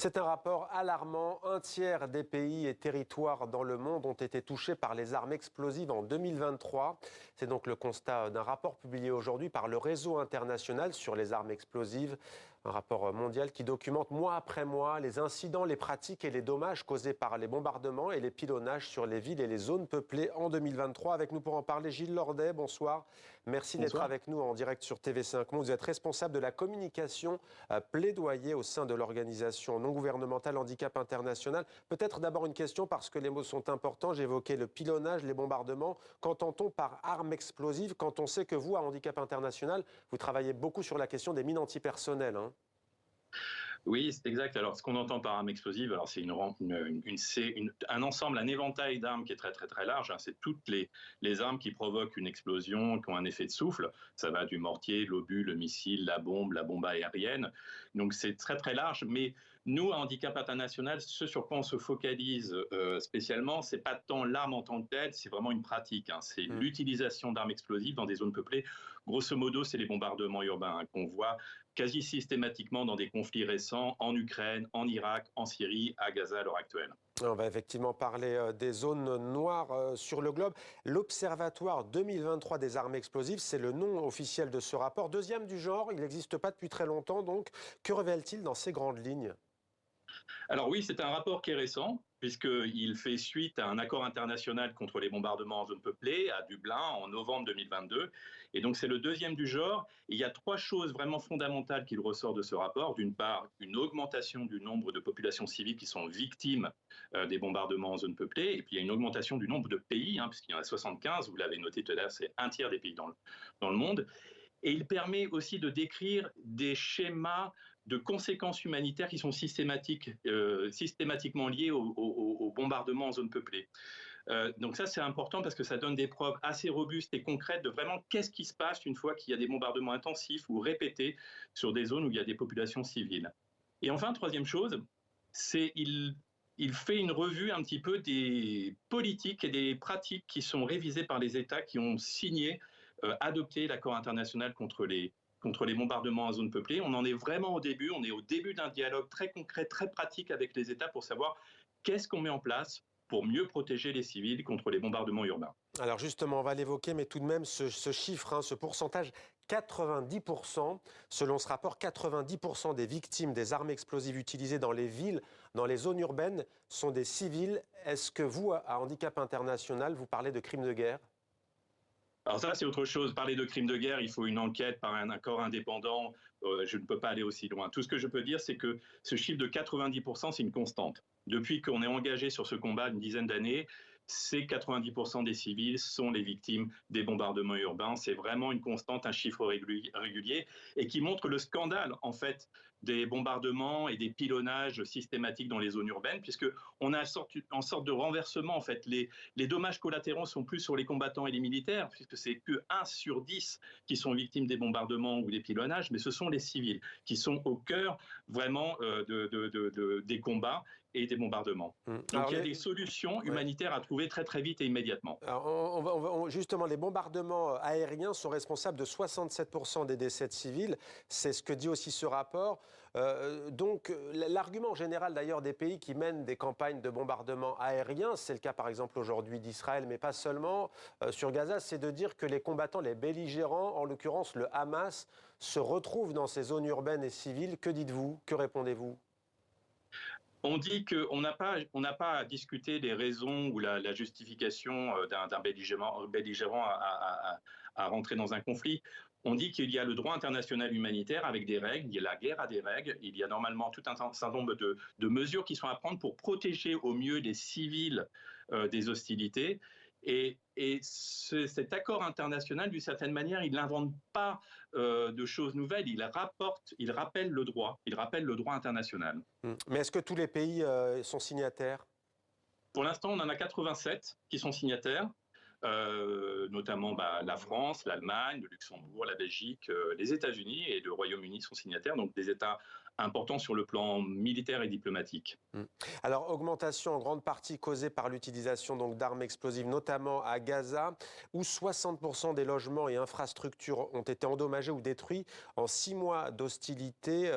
C'est un rapport alarmant. Un tiers des pays et territoires dans le monde ont été touchés par les armes explosives en 2023. C'est donc le constat d'un rapport publié aujourd'hui par le Réseau international sur les armes explosives. Un rapport mondial qui documente mois après mois les incidents, les pratiques et les dommages causés par les bombardements et les pilonnages sur les villes et les zones peuplées en 2023. Avec nous pour en parler, Gilles Lordet, bonsoir. Merci d'être avec nous en direct sur TV5 Monde. Vous êtes responsable de la communication plaidoyer au sein de l'organisation non gouvernementale Handicap International. Peut-être d'abord une question parce que les mots sont importants. J'évoquais le pilonnage, les bombardements. Qu'entend-on par armes explosives quand on sait que vous, à Handicap International, vous travaillez beaucoup sur la question des mines antipersonnelles, hein? Oui, c'est exact. Alors, ce qu'on entend par arme explosive, alors c'est un ensemble, un éventail d'armes qui est très très très large. Hein. C'est toutes les armes qui provoquent une explosion, qui ont un effet de souffle. Ça va du mortier, l'obus, le missile, la bombe aérienne. Donc c'est très très large. Mais nous, à Handicap International, ce sur quoi on se focalise spécialement, c'est pas tant l'arme en tant que telle, c'est vraiment une pratique. Hein. C'est l'utilisation d'armes explosives dans des zones peuplées. Grosso modo, c'est les bombardements urbains qu'on voit quasi systématiquement dans des conflits récents en Ukraine, en Irak, en Syrie, à Gaza à l'heure actuelle. On va effectivement parler des zones noires sur le globe. L'Observatoire 2023 des armes explosives, c'est le nom officiel de ce rapport. Deuxième du genre, il n'existe pas depuis très longtemps, donc que révèle-t-il dans ces grandes lignes ? Alors oui, c'est un rapport qui est récent, puisqu'il fait suite à un accord international contre les bombardements en zone peuplée à Dublin en novembre 2022. Et donc c'est le deuxième du genre. Et il y a trois choses vraiment fondamentales qui ressortent de ce rapport. D'une part, une augmentation du nombre de populations civiles qui sont victimes des bombardements en zone peuplée. Et puis il y a une augmentation du nombre de pays, puisqu'il y en a 75, vous l'avez noté tout à l'heure, c'est un tiers des pays dans le monde. Et il permet aussi de décrire des schémas de conséquences humanitaires qui sont systématiquement liées au bombardement en zone peuplée. Donc ça, c'est important parce que ça donne des preuves assez robustes et concrètes de vraiment qu'est-ce qui se passe une fois qu'il y a des bombardements intensifs ou répétés sur des zones où il y a des populations civiles. Et enfin, troisième chose, c'est il fait une revue un petit peu des politiques et des pratiques qui sont révisées par les États qui ont signé adopter l'accord international contre les bombardements en zone peuplée. On en est vraiment au début, on est au début d'un dialogue très concret, très pratique avec les États pour savoir qu'est-ce qu'on met en place pour mieux protéger les civils contre les bombardements urbains. Alors justement, on va l'évoquer, mais tout de même, ce chiffre, ce pourcentage, 90%, selon ce rapport, 90% des victimes des armes explosives utilisées dans les villes, dans les zones urbaines, sont des civils. Est-ce que vous, à Handicap International, vous parlez de crimes de guerre ? Alors ça, c'est autre chose. Parler de crimes de guerre, il faut une enquête par un corps indépendant. Je ne peux pas aller aussi loin. Tout ce que je peux dire, c'est que ce chiffre de 90%, c'est une constante. Depuis qu'on est engagé sur ce combat une dizaine d'années, ces 90% des civils sont les victimes des bombardements urbains. C'est vraiment une constante, un chiffre régulier et qui montre le scandale, en fait, des bombardements et des pilonnages systématiques dans les zones urbaines, puisqu'on a en sorte de renversement, en fait. Les dommages collatéraux sont plus sur les combattants et les militaires, puisque c'est que 1 sur 10 qui sont victimes des bombardements ou des pilonnages, mais ce sont les civils qui sont au cœur vraiment des combats et des bombardements. Donc alors, il y a des solutions humanitaires à trouver très très vite et immédiatement. Alors justement, les bombardements aériens sont responsables de 67% des décès de civils. C'est ce que dit aussi ce rapport. Donc l'argument général d'ailleurs des pays qui mènent des campagnes de bombardement aérien, c'est le cas par exemple aujourd'hui d'Israël, mais pas seulement, sur Gaza, c'est de dire que les combattants, les belligérants, en l'occurrence le Hamas, se retrouvent dans ces zones urbaines et civiles. Que dites-vous ? Que répondez-vous ? On dit qu'on n'a pas à discuter des raisons ou la justification d'un belligérant à rentrer dans un conflit. On dit qu'il y a le droit international humanitaire avec des règles, il y a la guerre a des règles, il y a normalement tout un certain nombre de mesures qui sont à prendre pour protéger au mieux les civils des hostilités. Et cet accord international, d'une certaine manière, il n'invente pas de choses nouvelles, il rappelle le droit international. Mais est-ce que tous les pays sont signataires ? Pour l'instant, on en a 87 qui sont signataires, notamment la France, l'Allemagne, le Luxembourg, la Belgique, les États-Unis et le Royaume-Uni sont signataires, donc des États important sur le plan militaire et diplomatique. Alors, augmentation en grande partie causée par l'utilisation donc d'armes explosives, notamment à Gaza, où 60% des logements et infrastructures ont été endommagés ou détruits en 6 mois d'hostilité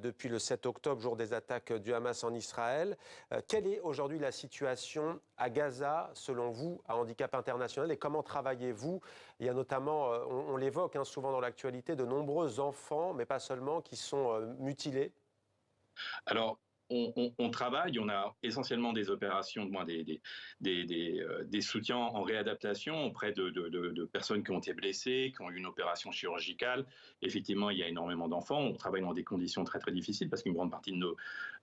depuis le 7 octobre, jour des attaques du Hamas en Israël. Quelle est aujourd'hui la situation à Gaza, selon vous, à Handicap International, et comment travaillez-vous? Il y a notamment, on l'évoque souvent dans l'actualité, de nombreux enfants, mais pas seulement, qui sont mutilés. Alors, on travaille, on a essentiellement des opérations, des soutiens en réadaptation auprès de personnes qui ont été blessées, qui ont eu une opération chirurgicale. Effectivement, il y a énormément d'enfants. On travaille dans des conditions très très difficiles parce qu'une grande partie de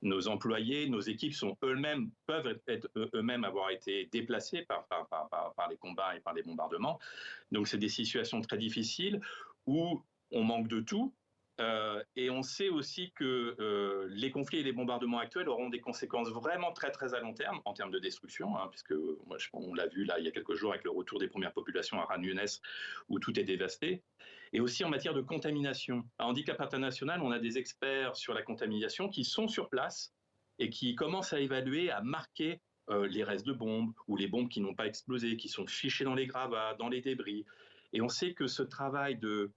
nos employés, nos équipes sont eux-mêmes, peuvent être eux-mêmes avoir été déplacés par les combats et par les bombardements. Donc, c'est des situations très difficiles où on manque de tout. Et on sait aussi que les conflits et les bombardements actuels auront des conséquences vraiment très très à long terme en termes de destruction, puisque on l'a vu là il y a quelques jours avec le retour des premières populations à Khan Younes où tout est dévasté, et aussi en matière de contamination. À Handicap International, on a des experts sur la contamination qui sont sur place et qui commencent à évaluer, à marquer les restes de bombes ou les bombes qui n'ont pas explosé, qui sont fichées dans les gravats, dans les débris. Et on sait que ce travail de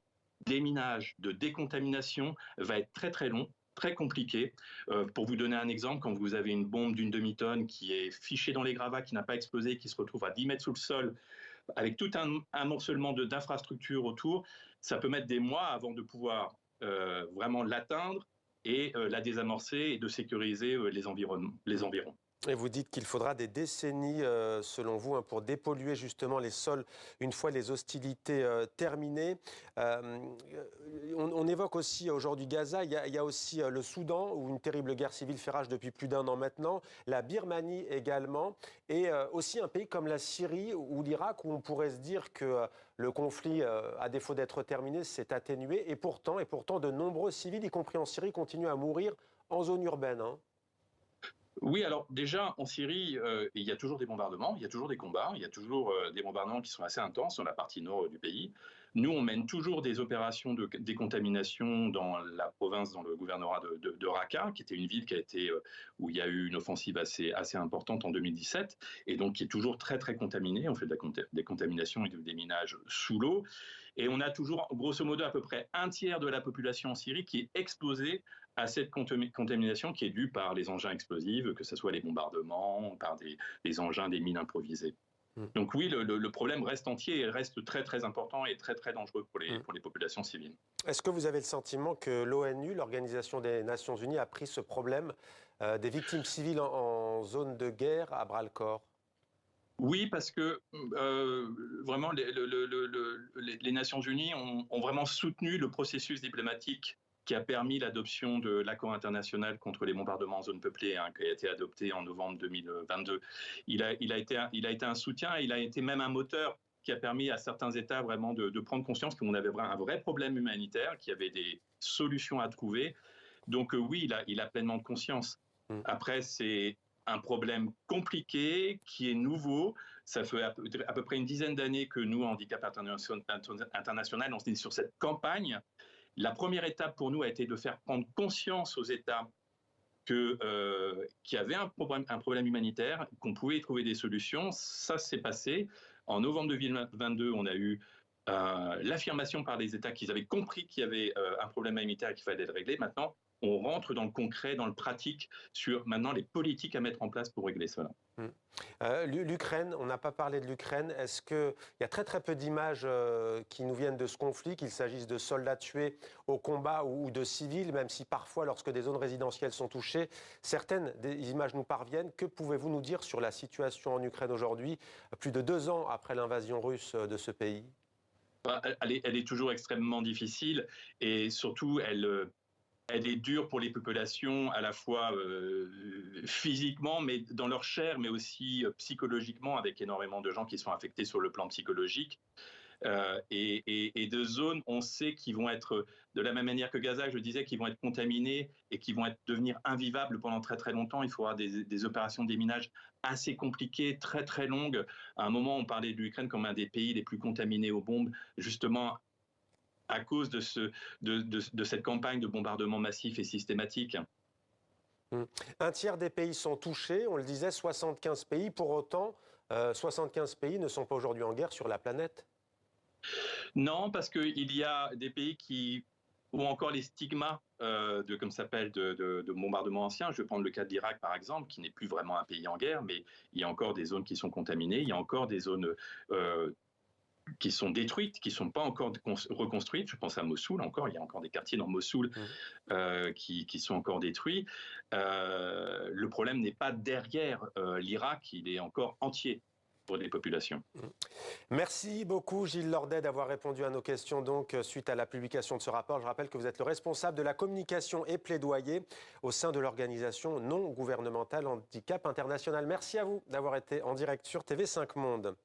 déminage, de décontamination va être très très long, très compliqué. Pour vous donner un exemple, quand vous avez une bombe d'une demi-tonne qui est fichée dans les gravats, qui n'a pas explosé, qui se retrouve à 10 mètres sous le sol, avec tout un amoncelement d'infrastructures autour, ça peut mettre des mois avant de pouvoir vraiment l'atteindre et la désamorcer et de sécuriser les environs. Et vous dites qu'il faudra des décennies, selon vous, pour dépolluer justement les sols une fois les hostilités terminées. On évoque aussi aujourd'hui Gaza, il y a aussi le Soudan, où une terrible guerre civile fait rage depuis plus d'1 an maintenant, la Birmanie également, et aussi un pays comme la Syrie ou l'Irak, où on pourrait se dire que le conflit, à défaut d'être terminé, s'est atténué, et pourtant, de nombreux civils, y compris en Syrie, continuent à mourir en zone urbaine. Oui, alors déjà en Syrie, il y a toujours des bombardements, il y a toujours des combats, il y a toujours des bombardements qui sont assez intenses dans la partie nord du pays. Nous, on mène toujours des opérations de décontamination dans la province, dans le gouvernorat de Raqqa, qui était une ville où il y a eu une offensive assez importante en 2017, et donc qui est toujours très très contaminée. On fait de la décontamination et du déminage sous l'eau. Et on a toujours, grosso modo, à peu près un tiers de la population en Syrie qui est exposée à cette contamination qui est due par les engins explosifs, que ce soit les bombardements, par des engins, des mines improvisées. Donc oui, le problème reste entier et reste très très important et très très dangereux pour les populations civiles. Est-ce que vous avez le sentiment que l'ONU, l'Organisation des Nations Unies, a pris ce problème des victimes civiles en zone de guerre à bras-le-corps? Oui, parce que vraiment les Nations Unies ont vraiment soutenu le processus diplomatique qui a permis l'adoption de l'accord international contre les bombardements en zone peuplée, qui a été adopté en novembre 2022. Il a été un soutien, il a été même un moteur qui a permis à certains États vraiment de prendre conscience qu'on avait un vrai problème humanitaire, qu'il y avait des solutions à trouver. Donc oui, il a pleinement de conscience. Après, c'est un problème compliqué, qui est nouveau. Ça fait à peu près une dizaine d'années que nous, Handicap International, on est sur cette campagne. La première étape pour nous a été de faire prendre conscience aux États qu'il y avait un problème humanitaire, qu'on pouvait y trouver des solutions. Ça s'est passé. En novembre 2022, on a eu l'affirmation par les États qu'ils avaient compris qu'il y avait un problème humanitaire et qu'il fallait le régler. Maintenant, on rentre dans le concret, dans le pratique, sur maintenant les politiques à mettre en place pour régler cela. L'Ukraine, on n'a pas parlé de l'Ukraine. Est-ce qu'il y a très très peu d'images qui nous viennent de ce conflit, qu'il s'agisse de soldats tués au combat ou de civils, même si parfois, lorsque des zones résidentielles sont touchées, certaines des images nous parviennent. Que pouvez-vous nous dire sur la situation en Ukraine aujourd'hui, plus de 2 ans après l'invasion russe de ce pays? Elle est toujours extrêmement difficile et surtout, elle est dure pour les populations, à la fois physiquement, mais dans leur chair, mais aussi psychologiquement, avec énormément de gens qui sont affectés sur le plan psychologique. Et de zones, on sait, qu'ils vont être, de la même manière que Gaza, je disais, qui vont être contaminés et qui vont devenir invivables pendant très très longtemps. Il faudra des opérations de déminage assez compliquées, très très longues. À un moment, on parlait de l'Ukraine comme un des pays les plus contaminés aux bombes, justement à cause de cette campagne de bombardement massif et systématique. Un tiers des pays sont touchés, on le disait, 75 pays. Pour autant, 75 pays ne sont pas aujourd'hui en guerre sur la planète. Non, parce qu'il y a des pays qui ont encore les stigmas comme ça s'appelle, de bombardements anciens. Je vais prendre le cas de l'Irak, par exemple, qui n'est plus vraiment un pays en guerre, mais il y a encore des zones qui sont contaminées, il y a encore des zones qui sont détruites, qui ne sont pas encore reconstruites. Je pense à Mossoul encore, il y a encore des quartiers dans Mossoul qui sont encore détruits. Le problème n'est pas derrière l'Irak, il est encore entier pour des populations. Merci beaucoup Gilles Lordet d'avoir répondu à nos questions donc suite à la publication de ce rapport. Je rappelle que vous êtes le responsable de la communication et plaidoyer au sein de l'organisation non gouvernementale Handicap International. Merci à vous d'avoir été en direct sur TV5 Monde.